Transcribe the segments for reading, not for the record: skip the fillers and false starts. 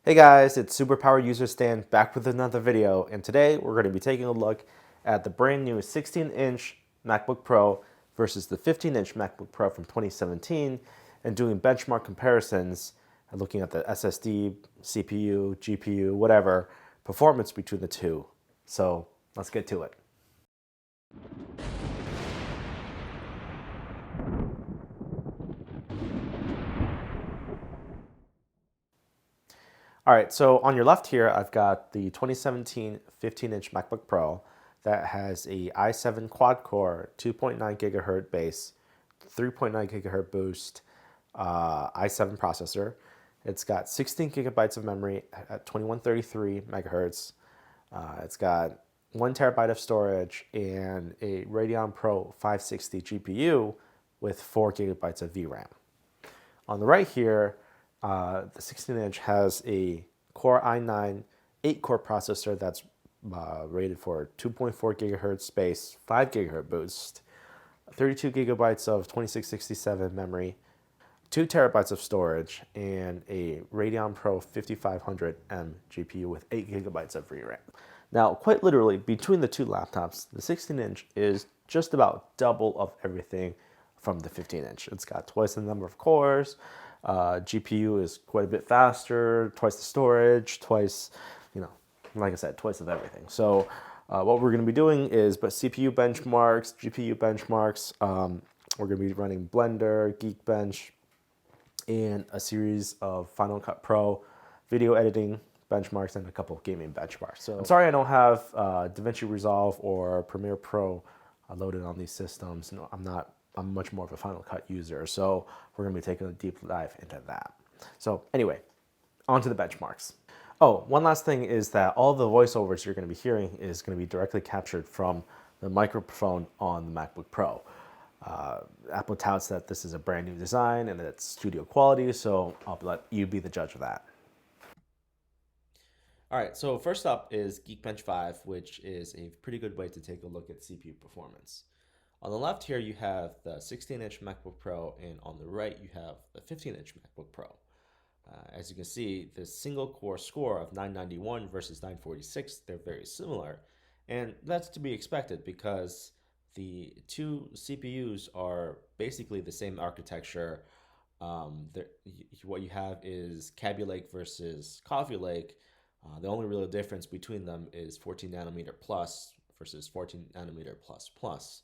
Hey guys, it's Superpower User Stan back with another video, and today we're going to be taking a look at the brand new 16-inch MacBook Pro versus the 15-inch MacBook Pro from 2017 and doing benchmark comparisons and looking at the SSD, CPU, GPU, whatever, performance between the two. So let's get to it. All right, so on your left here, I've got the 2017 15-inch MacBook Pro that has a i7 quad-core 2.9 gigahertz base, 3.9 gigahertz boost, i7 processor. It's got 16 gigabytes of memory at 2133 megahertz. It's got 1 terabyte of storage and a Radeon Pro 560 GPU with 4 gigabytes of VRAM. On the right here, the 16-inch has a Core i9 8-core processor that's rated for 2.4 gigahertz space, 5 gigahertz boost, 32 gigabytes of 2667 memory, 2 terabytes of storage, and a Radeon Pro 5500M GPU with 8 gigabytes of VRAM. Now, quite literally, between the two laptops, the 16-inch is just about double of everything from the 15-inch. It's got twice the number of cores. GPU is quite a bit faster, twice the storage, twice, like I said, twice of everything. So what we're going to be doing is CPU benchmarks, GPU benchmarks. We're going to be running Blender, GeekBench, and a series of Final Cut Pro video editing benchmarks and a couple of gaming benchmarks. So I'm sorry I don't have DaVinci Resolve or Premiere Pro loaded on these systems. No, I'm much more of a Final Cut user, so we're going to be taking a deep dive into that. So anyway, on to the benchmarks. Oh, one last thing is that all the voiceovers you're going to be hearing is going to be directly captured from the microphone on the MacBook Pro. Apple touts that this is a brand new design and that it's studio quality, so I'll let you be the judge of that. All right, so first up is GeekBench 5, which is a pretty good way to take a look at CPU performance. On the left here, you have the 16-inch MacBook Pro, and on the right, you have the 15-inch MacBook Pro. As you can see, the single-core score of 991 versus 946, they're very similar. And that's to be expected because the two CPUs are basically the same architecture. What you have is Kaby Lake versus Coffee Lake. The only real difference between them is 14 nanometer plus versus 14 nanometer plus plus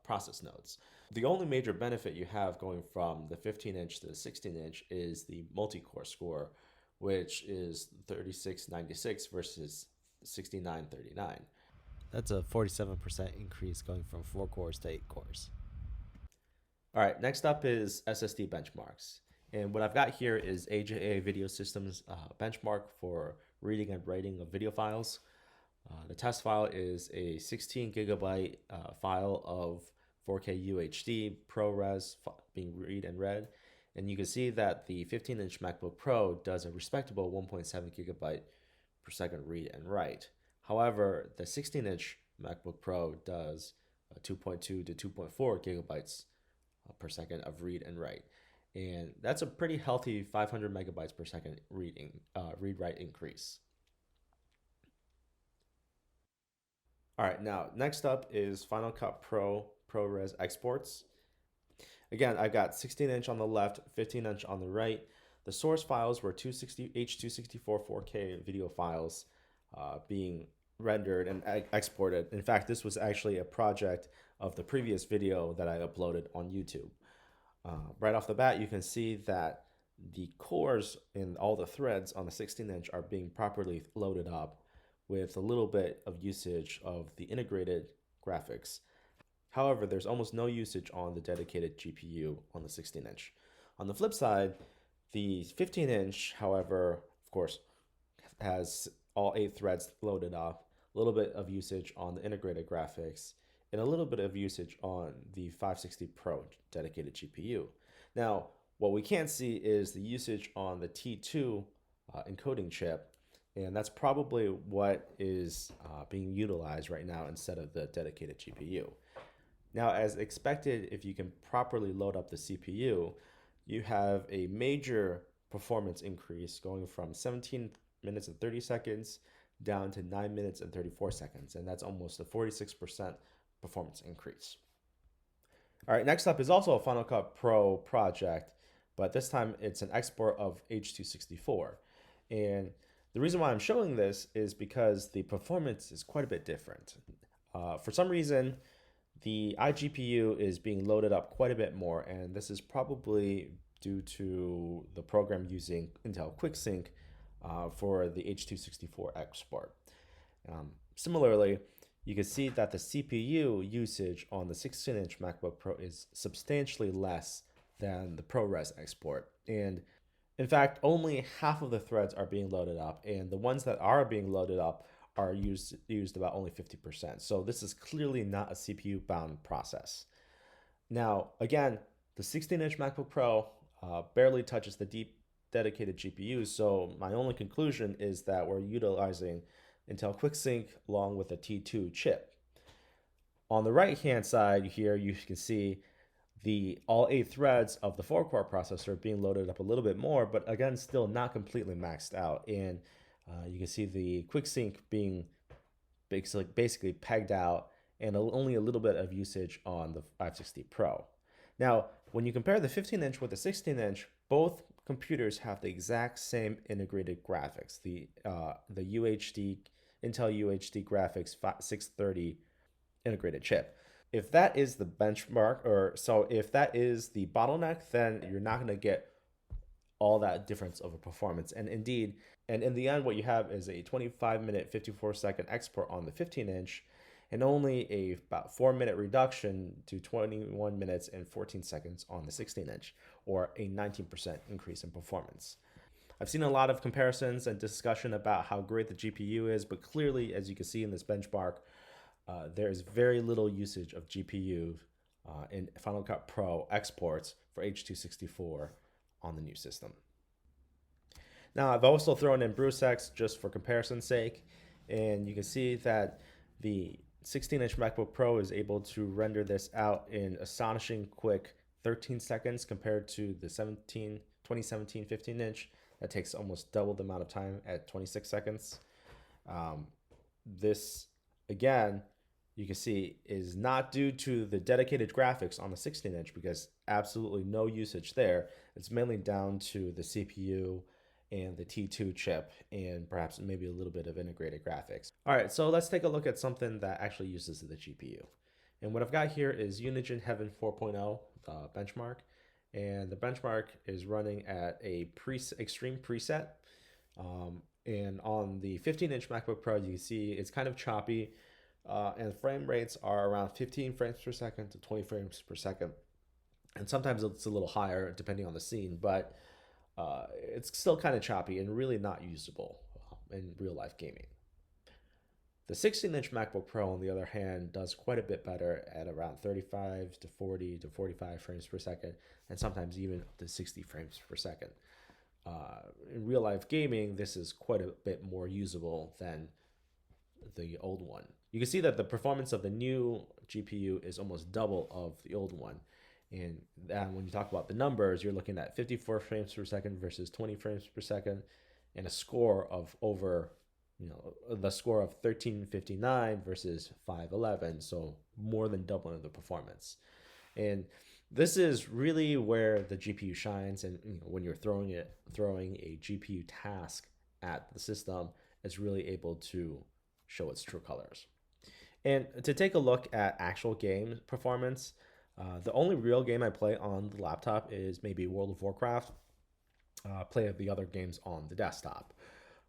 process nodes. The only major benefit you have going from the 15-inch to the 16-inch is the multi-core score, which is 3696 versus 6939. That's a 47% increase going from 4 cores to 8 cores. All right, next up is SSD benchmarks. And what I've got here is AJA Video Systems benchmark for reading and writing of video files. The test file is a 16 gigabyte file of 4K UHD ProRes being read and read. And you can see that the 15-inch MacBook Pro does a respectable 1.7 gigabyte per second read and write. However, the 16-inch MacBook Pro does 2.2 to 2.4 gigabytes per second of read and write. And that's a pretty healthy 500 megabytes per second read-write increase. All right, now next up is Final Cut Pro ProRes exports. Again, I've got 16-inch on the left, 15-inch on the right. The source files were H.264 4K video files being rendered and exported. In fact, this was actually a project of the previous video that I uploaded on YouTube. Right off the bat, you can see that the cores and all the threads on the 16-inch are being properly loaded up with a little bit of usage of the integrated graphics. However, there's almost no usage on the dedicated GPU on the 16-inch. On the flip side, the 15-inch, however, of course, has all 8 threads loaded up, a little bit of usage on the integrated graphics, and a little bit of usage on the 560 Pro dedicated GPU. Now, what we can't see is the usage on the T2 encoding chip, and that's probably what is being utilized right now instead of the dedicated GPU. Now, as expected, if you can properly load up the CPU, you have a major performance increase, going from 17 minutes and 30 seconds down to 9 minutes and 34 seconds. And that's almost a 46% performance increase. All right, next up is also a Final Cut Pro project, but this time it's an export of H.264. And the reason why I'm showing this is because the performance is quite a bit different. For some reason, the iGPU is being loaded up quite a bit more, and this is probably due to the program using Intel QuickSync for the H.264 export. Similarly, you can see that the CPU usage on the 16-inch MacBook Pro is substantially less than the ProRes export. And in fact, only half of the threads are being loaded up, and the ones that are being loaded up are used about only 50%. So this is clearly not a CPU-bound process. Now, again, the 16-inch MacBook Pro barely touches the deep dedicated GPUs, so my only conclusion is that we're utilizing Intel QuickSync along with a T2 chip. On the right-hand side here, you can see all 8 threads of the 4-core processor being loaded up a little bit more, but again, still not completely maxed out. And you can see the QuickSync being basically pegged out, and only a little bit of usage on the 560 Pro. Now, when you compare the 15-inch with the 16-inch, both computers have the exact same integrated graphics. The UHD Intel UHD graphics 630 integrated chip. If that is the benchmark, if that is the bottleneck, then you're not going to get all that difference of a performance. And indeed, and in the end, what you have is a 25-minute, 54-second export on the 15-inch, and only about 4-minute reduction to 21 minutes and 14 seconds on the 16-inch, or a 19% increase in performance. I've seen a lot of comparisons and discussion about how great the GPU is, but clearly, as you can see in this benchmark, there is very little usage of GPU in Final Cut Pro exports for H.264 on the new system. Now, I've also thrown in BrewSex just for comparison's sake, and you can see that the 16-inch MacBook Pro is able to render this out in astonishing quick 13 seconds compared to the 2017 15-inch. That takes almost double the amount of time at 26 seconds. This, again, you can see is not due to the dedicated graphics on the 16-inch because absolutely no usage there. It's mainly down to the CPU and the T2 chip and perhaps maybe a little bit of integrated graphics. All right, so let's take a look at something that actually uses the GPU. And what I've got here is Unigine Heaven 4.0 benchmark. And the benchmark is running at a extreme preset. And on the 15-inch MacBook Pro, you can see it's kind of choppy. And frame rates are around 15 frames per second to 20 frames per second. And sometimes it's a little higher depending on the scene, but it's still kind of choppy and really not usable in real life gaming. The 16-inch MacBook Pro, on the other hand, does quite a bit better at around 35 to 40 to 45 frames per second, and sometimes even up to 60 frames per second. In real life gaming, this is quite a bit more usable than the old one. You can see that the performance of the new GPU is almost double of the old one. And when you talk about the numbers, you're looking at 54 frames per second versus 20 frames per second, and a score of over, the score of 1359 versus 511, so more than doubling the performance. And this is really where the GPU shines, and when you're throwing a GPU task at the system, it's really able to show its true colors. And to take a look at actual game performance, the only real game I play on the laptop is maybe World of Warcraft. Play the other games on the desktop.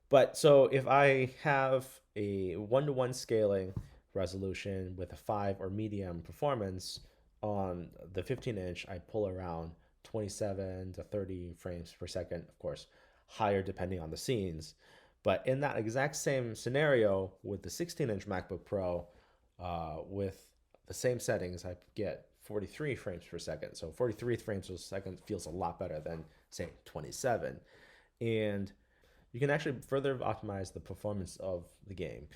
But so if I have a 1-to-1 scaling resolution with a 5 or medium performance on the 15-inch, I pull around 27 to 30 frames per second, of course, higher depending on the scenes. But in that exact same scenario with the 16-inch MacBook Pro, with the same settings, I get 43 frames per second. So 43 frames per second feels a lot better than, say, 27. And you can actually further optimize the performance of the game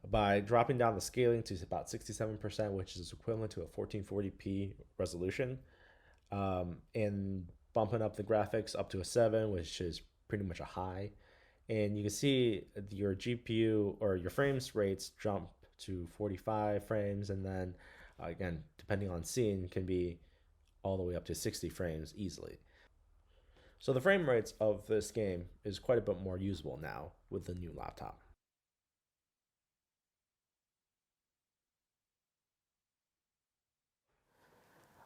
by dropping down the scaling to about 67%, which is equivalent to a 1440p resolution. And bumping up the graphics up to a 7, which is pretty much a high. And you can see your GPU or your frames rates jump to 45 frames, and then again, depending on scene, can be all the way up to 60 frames easily. So the frame rates of this game is quite a bit more usable now with the new laptop.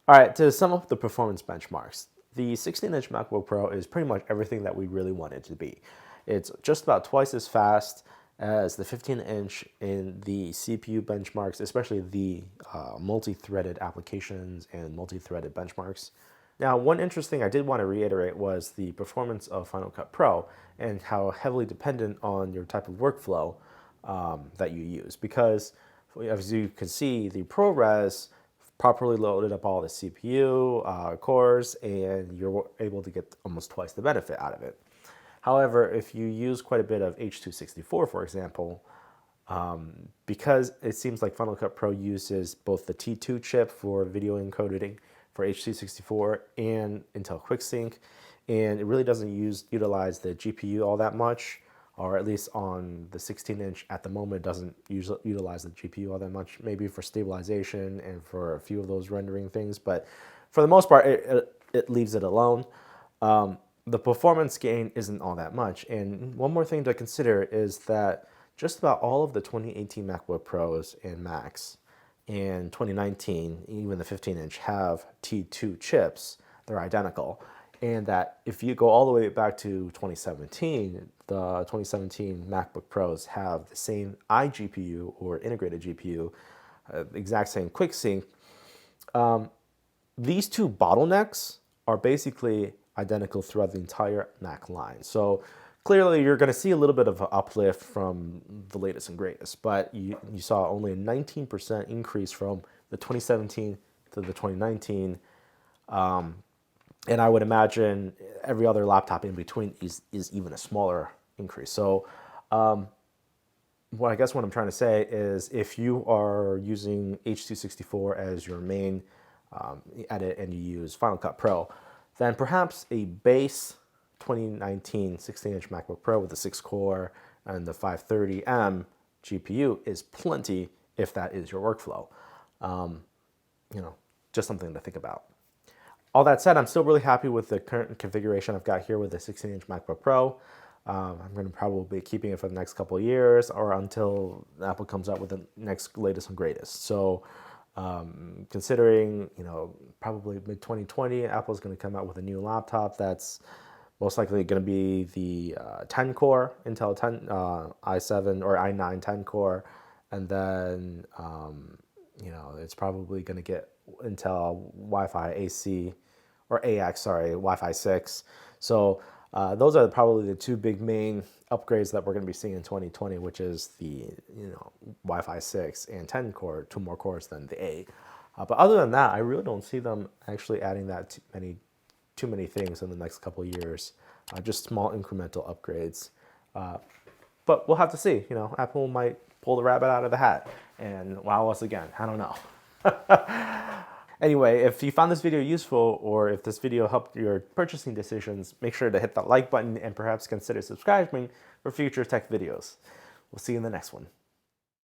All right, to sum up the performance benchmarks, the 16-inch MacBook Pro is pretty much everything that we really want it to be. It's just about twice as fast as the 15-inch in the CPU benchmarks, especially the multi-threaded applications and multi-threaded benchmarks. Now, one interesting thing I did want to reiterate was the performance of Final Cut Pro and how heavily dependent on your type of workflow that you use. Because as you can see, the ProRes properly loaded up all the CPU cores, and you're able to get almost twice the benefit out of it. However, if you use quite a bit of H.264, for example, because it seems like Final Cut Pro uses both the T2 chip for video encoding for H.264 and Intel QuickSync, and it really doesn't utilize the GPU all that much, or at least on the 16-inch at the moment, it doesn't utilize the GPU all that much, maybe for stabilization and for a few of those rendering things, but for the most part, it leaves it alone. The performance gain isn't all that much. And one more thing to consider is that just about all of the 2018 MacBook Pros and Macs and 2019, even the 15-inch, have T2 chips. They're identical. And that if you go all the way back to 2017, the 2017 MacBook Pros have the same iGPU or integrated GPU, exact same QuickSync. These two bottlenecks are basically identical throughout the entire Mac line. So clearly you're going to see a little bit of an uplift from the latest and greatest, but you saw only a 19% increase from the 2017 to the 2019. And I would imagine every other laptop in between is even a smaller increase. So I guess what I'm trying to say is if you are using H.264 as your main edit and you use Final Cut Pro, then perhaps a base 2019 16-inch MacBook Pro with a 6-core and the 530M GPU is plenty if that is your workflow. Just something to think about. All that said, I'm still really happy with the current configuration I've got here with the 16-inch MacBook Pro. I'm going to probably be keeping it for the next couple of years or until Apple comes out with the next latest and greatest. So considering, probably mid-2020, Apple's going to come out with a new laptop that's most likely going to be the 10-core Intel 10 i7 or i9 10-core, and then it's probably going to get Intel Wi-Fi AC or Wi-Fi 6. So those are probably the two big main upgrades that we're going to be seeing in 2020, which is the Wi-Fi 6 and 10-core, 2 more cores than the 8. But other than that, I really don't see them actually adding that too many things in the next couple of years. Just small incremental upgrades. But we'll have to see. Apple might pull the rabbit out of the hat and wow us again. I don't know. Anyway, if you found this video useful or if this video helped your purchasing decisions, make sure to hit that like button and perhaps consider subscribing for future tech videos. We'll see you in the next one.